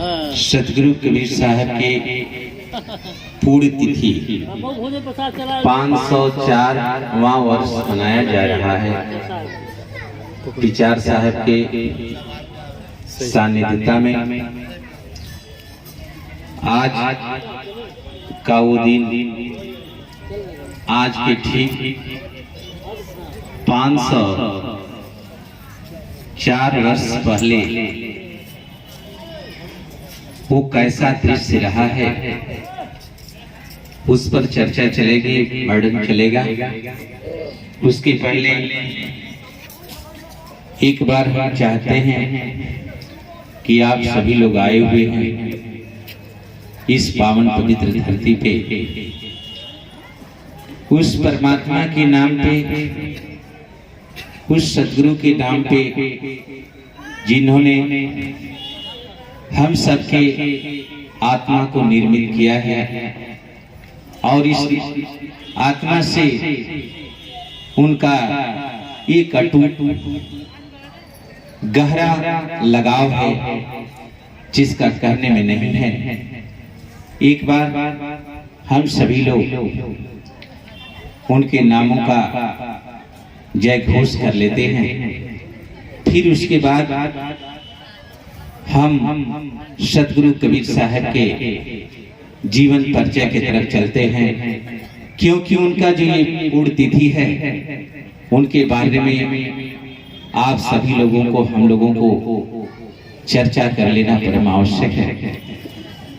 सतगुरु कबीर साहब के पूर्ण तिथि 504वां वर्ष मनाया जा रहा है। विचार साहब के सानिध्यता में आज का वो दिन आज के ठीक 504 वर्ष पहले वो कैसा दृश्य रहा है उस पर चर्चा चलेगी, वर्णन चलेगा। उसके पहले एक बार हम चाहते हैं कि आप सभी लोग आए हुए हैं इस पावन पवित्र धरती पे, उस परमात्मा के नाम पे, उस सद्गुरु के नाम पे जिन्होंने हम सबके आत्मा को निर्मित किया है और इस आत्मा से उनका एक अटूट गहरा लगाव है जिसका कहने में नहीं है। एक बार हम सभी लोग उनके नामों का जय घोष कर लेते हैं, फिर उसके बाद हम सतगुरु कबीर साहब के जीवन परिचय की तरफ चलते हैं, क्योंकि उनका जो ये पूर्ण तिथि है उनके बारे में आप सभी लोगों को, हम लोगों को चर्चा कर लेना परम आवश्यक है।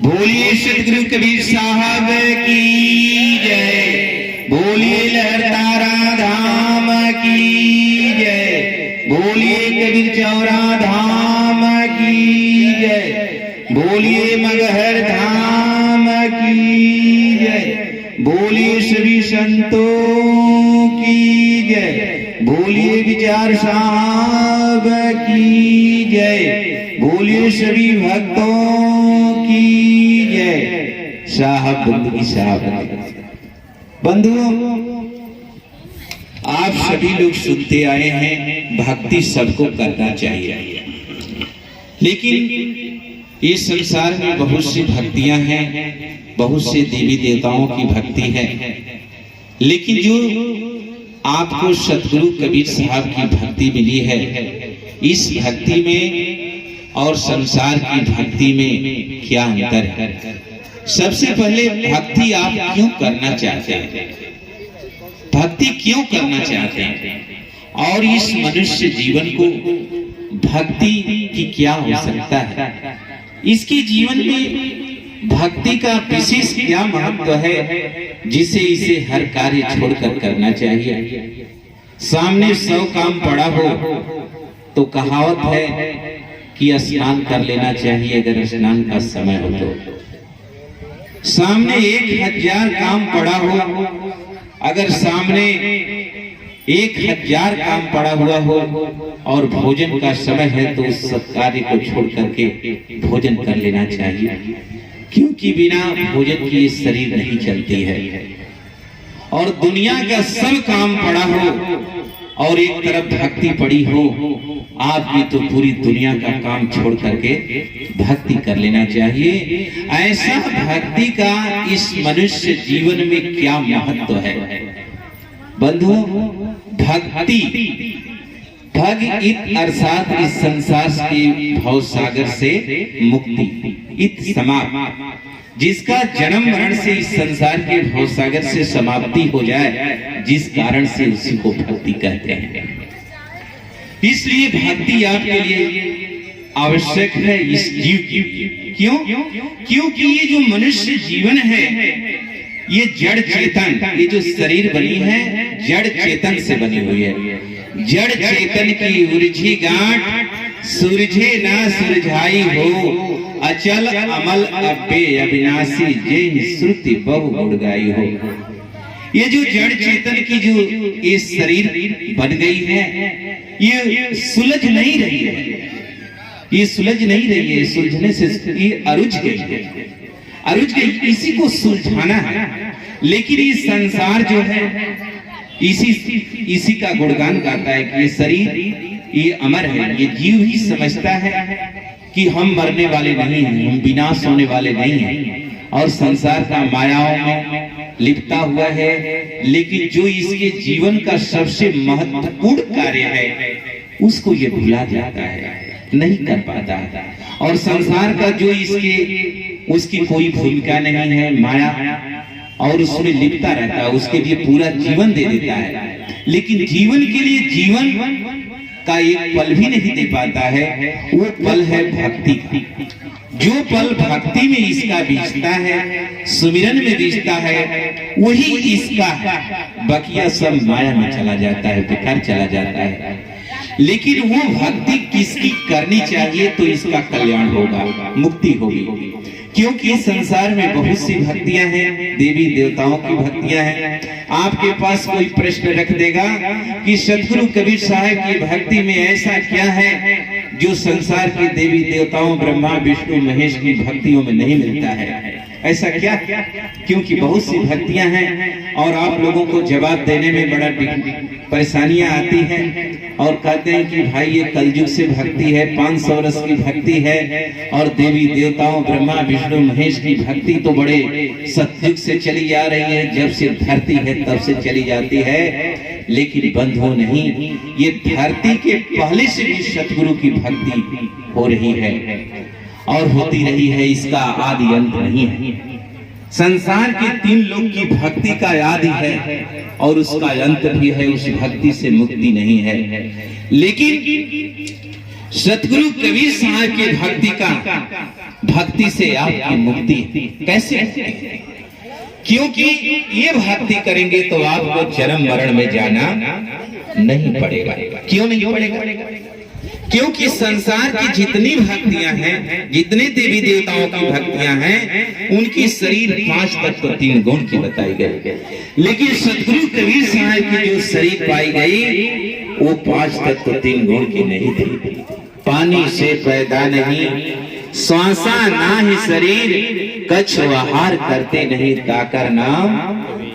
बोलिए सतगुरु कबीर साहब की जय, बोलिए लहरतारा धाम की जय, बोलिए कबीर चौरा धाम की जय, बोलिए मगहर धाम की जय, बोलिए सभी संतों की जय, बोलिए विचार साहब की जय, बोलिए सभी भक्तों की जय। साहब बंदगी साहब बंधुओं, आप सभी लोग सुनते आए हैं भक्ति सबको करना चाहिए, लेकिन इस संसार में बहुत सी भक्तियां हैं, बहुत से देवी देवताओं की भक्ति है, लेकिन जो आपको सतगुरु कबीर साहब की भक्ति मिली है, इस भक्ति में और संसार की भक्ति में क्या अंतर है? सबसे पहले भक्ति आप क्यों करना चाहते हैं? भक्ति क्यों करना चाहते हैं? और इस मनुष्य जीवन को भक्ति की क्या आवश्यकता है? इसके जीवन में भक्ति का विशेष क्या महत्व है जिसे इसे हर कार्य छोड़कर करना चाहिए? सामने 100 काम पड़ा हो तो कहावत है कि स्नान कर लेना चाहिए अगर स्नान का समय हो तो। सामने 1000 काम पड़ा हो, अगर सामने 1000 काम पड़ा हुआ हो और भोजन का समय है तो उस सब कार्य को छोड़ करके भोजन कर लेना चाहिए, क्योंकि बिना भोजन के शरीर नहीं चलती है। और दुनिया का सब काम पड़ा हो और एक तरफ भक्ति पड़ी हो, आपकी तो पूरी दुनिया का काम छोड़ करके भक्ति कर लेना चाहिए। ऐसा भक्ति का इस मनुष्य जीवन में क्या महत्व है बंधुओं? भक्ति भग इत अर्थात इस संसार के भव सागर से मुक्ति, इत समाप्त, जिसका जन्म मरण से इस संसार के भव सागर से समाप्ति हो जाए, जिस कारण से उसी को भक्ति कहते हैं। इसलिए भक्ति आपके लिए आवश्यक है इस जीव की। क्यों? क्योंकि ये जो मनुष्य जीवन है ये जड़ चेतन, ये जो शरीर बनी है जड़ चेतन से बनी हुई है। जड़ चेतन की उर्जी गांठ सुरझे ना सुरझाई हो, अचल अमल अब्बे अविनाशी जे श्रुति बहु गुण गाई हो। ये जो जड़ चेतन की जो ये शरीर बन गई है ये सुलझ नहीं रही है, ये सुलझ नहीं रही है, सुलझने से ये अरुझ गई है, अरुझ गई, इसी को सुलझाना है। लेकिन ये संसार जो है इसी का गुणगान गाता है कि ये शरीर ये अमर है, ये जीव ही समझता है कि हम मरने वाले नहीं हैं, हम विनाश होने वाले नहीं हैं और संसार का मायाओं में लिपटा हुआ है, लेकिन जो इसके जीवन का सबसे महत्वपूर्ण कार्य है उसको ये भुला जाता है, नहीं कर पाता है। और संसार का जो उसकी कोई भूमिका नहीं है, माया, और उसमें लिपटा रहता है, उसके लिए पूरा जीवन दे देता है, लेकिन जीवन के लिए जीवन का एक पल भी नहीं दे पाता है। वो पल है भक्ति का। जो पल भक्ति में इसका बीतता है, सुमिरन में बीतता है, वही इसका है। बकिया सब माया में चला जाता है, बेकार चला जाता है। लेकिन वो भक्ति किसकी करनी चाहिए तो इसका कल्याण होगा, मुक्ति होगी। क्योंकि संसार में बहुत सी भक्तियां हैं, देवी देवताओं की भक्तियां हैं। आपके पास कोई प्रश्न रख देगा कि सतगुरु कबीर साहब की भक्ति में ऐसा क्या है जो संसार के देवी देवताओं ब्रह्मा विष्णु महेश की भक्तियों में नहीं मिलता है, ऐसा क्या? क्योंकि बहुत सी भक्तियां हैं और आप लोगों को जवाब देने में बड़ा परेशानियां आती हैं और कहते हैं कि भाई ये कलयुग से भक्ति है, 500 वर्ष की भक्ति है और देवी देवताओं ब्रह्मा विष्णु महेश की भक्ति तो बड़े सतयुग से चली जा रही है, जब से धरती है तब से चली जाती है। लेकिन बंधुओं नहीं, ये धरती के पहले से भी सतगुरु की भक्ति हो रही है और होती रही है, इसका आदि अंत नहीं है। संसार के 3 लोग की भक्ति का आदि है और उसका अंत भी है, उस भक्ति से मुक्ति नहीं है। लेकिन सतगुरु कबीर साहब की भक्ति से आपकी मुक्ति कैसे? क्योंकि ये भक्ति करेंगे तो आपको जन्म मरण में जाना नहीं पड़ेगा। क्यों नहीं पड़ेगा? क्योंकि संसार की जितनी भक्तियां हैं, जितने देवी देवताओं की भक्तियां हैं, उनकी शरीर 5 तत्व 3 गुण की बताई गई। लेकिन सतगुरु कबीर साहब की जो शरीर पाई गई वो 5 तत्व 3 गुण की नहीं थी। पानी से पैदा नहीं, श्वासा ना ही शरीर, कछ आहार करते नहीं, ताकर नाम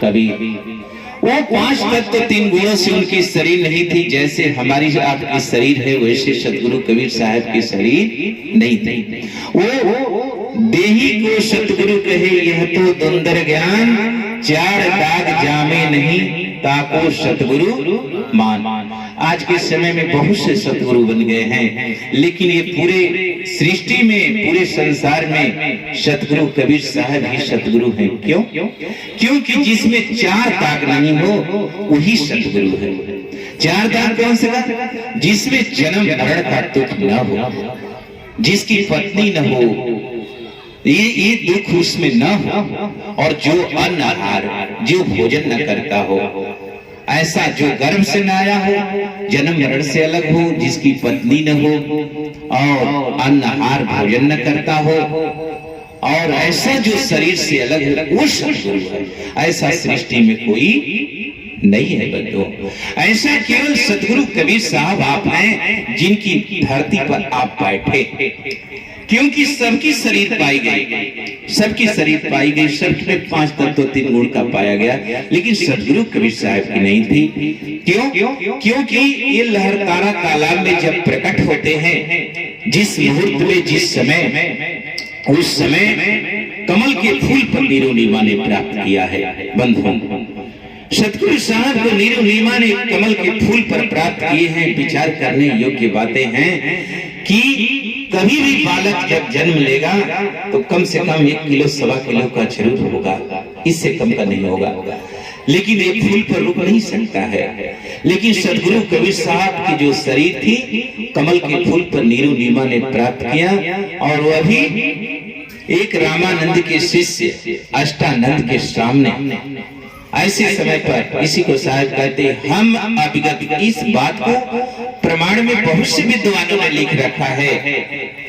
कबीर। वो 5 तत्व 3 गुणों से उनकी शरीर नहीं थी। जैसे हमारी आपकी शरीर है वैसे सतगुरु कबीर साहब की शरीर नहीं थी। वो देही को सतगुरु कहे यह तो दुंदर ज्ञान, 4 दाग जामे नहीं, ताको सतगुरु मान। आज के समय में बहुत से सतगुरु बन गए हैं, लेकिन ये पूरे सृष्टि में, पूरे संसार में सतगुरु कबीर साहब ही सतगुरु हैं। क्यों? क्योंकि जिसमें 4 दाग नहीं हो वही सतगुरु है। 4 दाग कौन से? जिसमें जन्म मरण का दुख न हो, जिसकी पत्नी न हो, ये दुख उसमें न हो, और जो अन्न आहार, जो भोजन न करता हो, ऐसा जो गर्भ से न आया हो, जन्म मरण से अलग हो, जिसकी पत्नी न हो और अन्न आहार भोजन न करता हो, और ऐसा जो शरीर से अलग है वो सतगुरु है। ऐसा सृष्टि में कोई नहीं है बंधुओं। ऐसा केवल सतगुरु कबीर साहब आप हैं जिनकी धरती पर आप बैठे। क्योंकि सबकी शरीर पाई गई, सबकी शरीर पाई गई, सबके 5 तत्व 3 गुण का पाया गया, लेकिन सतगुरु कबीर साहब की नहीं थी। क्यों? क्योंकि ये लहरतारा तालाब में जब प्रकट होते हैं, जिस मुहूर्त में, जिस समय, उस समय कमल के फूल पर नीरू नीमा ने प्राप्त किया है। बंधुओं, सतगुरु साहब को नीरू नीमा ने कमल के फूल पर प्राप्त किए हैं। विचार करने योग्य बातें हैं कि कभी भी बालक जब जन्म लेगा तो कम से कम 1 किलो 1.25 किलो का जरूर होगा, इससे कम का नहीं होगा। लेकिन एक फूल पर रुक नहीं सकता है। लेकिन सतगुरु कबीर साहब की जो शरीर थी, कमल के फूल पर नीरू नीमा ने प्राप्त किया, और वह भी एक रामानंद के शिष्य अष्टानंद के सामने। ऐसे समय पर इसी को साहब कहते हैं, हम अभिगत इस बात को प्रमाण में बहुत से विद्वानों ने लिख रखा है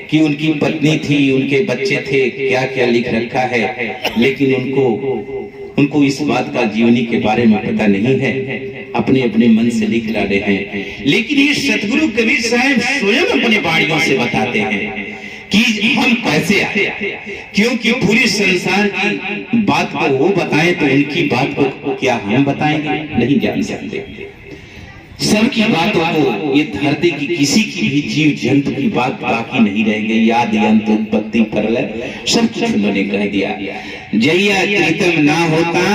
कि उनकी पत्नी थी, उनके बच्चे थे, क्या क्या लिख रखा है, लेकिन उनको इस बात का जीवनी के बारे में पता नहीं है, अपने अपने मन से लिख रहे हैं। लेकिन ये सतगुरु कबीर साहब स्वयं अपने वाणियों से बताते हैं कि हम कैसे आए। क्योंकि पूरे संसार की बात को वो बताएं तो उनकी बात को क्या हम बताएंगे? नहीं जान सकते। सबकी बातों को, ये धरती की किसी की भी जीव जंतु की बात बाकी नहीं रह गई। आदि अंत उत्पत्ति प्रलय सब कुछ उन्होंने कह दिया। जैया कृतम ना होता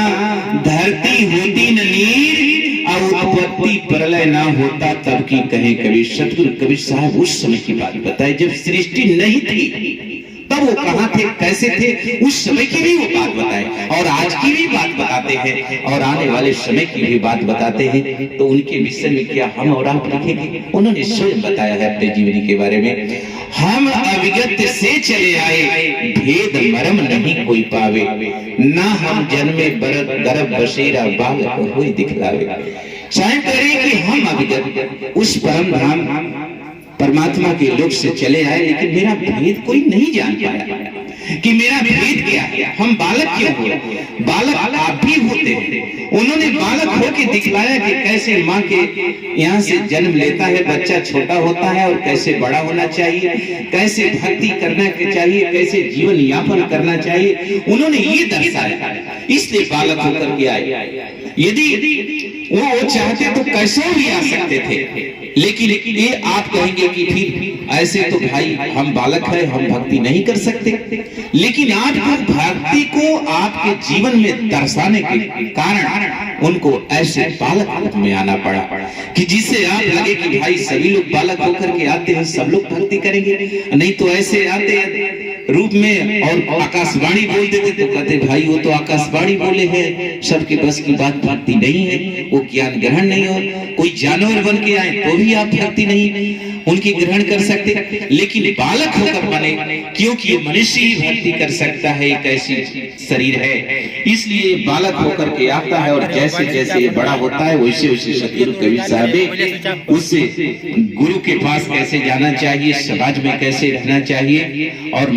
धरती होती न नीर, और उत्पत्ति प्रलय ना होता तब की कहे कबीर। सतगुरु कबीर साहब उस समय की बात बताए जब सृष्टि नहीं थी, तब वो कहां थे, कैसे थे, उस समय की भी वो बात बताए और आज की भी बात बताते हैं और आने वाले समय की भी बात बताते हैं। तो उनके विषय में क्या हम और आप लिखेंगे? उन्होंने स्वयं बताया है अपने जीवनी के बारे में। हम अविगत से चले आए, भेद मरम नहीं कोई पावे, ना हम जन्मे गर्भ बसेरा बालक होई दिखलावे। चाहे करें कि हम अविगत उस परम धाम परमात्मा के लोक से चले आए, लेकिन मेरा भेद कोई नहीं जान पाया कि मेरा भेद क्या है, हम बालक क्यों हुए। बालक आप भी होते हैं। उन्होंने बालक होके दिखलाया कि कैसे माँ के यहाँ से जन्म लेता है बच्चा, छोटा होता है और कैसे बड़ा होना चाहिए, कैसे भक्ति करना चाहिए, कैसे जीवन यापन करना चाहिए। उन्होंने ये दर्शाया, इसलिए बालक होकर के आए। यदि वो चाहते तो कैसे भी आ सकते थे, लेकिन ये आप कहेंगे कि फिर ऐसे तो भाई हम बालक हैं, हम भक्ति नहीं कर सकते। लेकिन आपको भक्ति को आपके जीवन में दर्शाने के कारण उनको ऐसे बालक रूप में आना पड़ा कि जिससे आप लगे कि भाई सभी लोग बालक होकर के आते हैं, सब लोग भक्ति करेंगे। नहीं तो ऐसे आते रूप में और आकाशवाणी बोल देते तो कहते भाई वो तो आकाशवाणी बोले हैं, सबके बस की बात भक्ति नहीं है, वो ज्ञान ग्रहण नहीं हो। कोई जानवर बन के आए तो भी आप भक्ति नहीं उनकी ग्रहण कर सकते, लेकिन बालक होकर बने क्योंकि ये मनुष्य ही भक्ति कर सकता है, एक ऐसी शरीर है, इसलिए बालक होकर के आता है। और जैसे जैसे ये बड़ा होता है वैसे वैसे सतगुरु कबीर साहब उससे गुरु के पास कैसे जाना चाहिए, समाज में कैसे रहना चाहिए और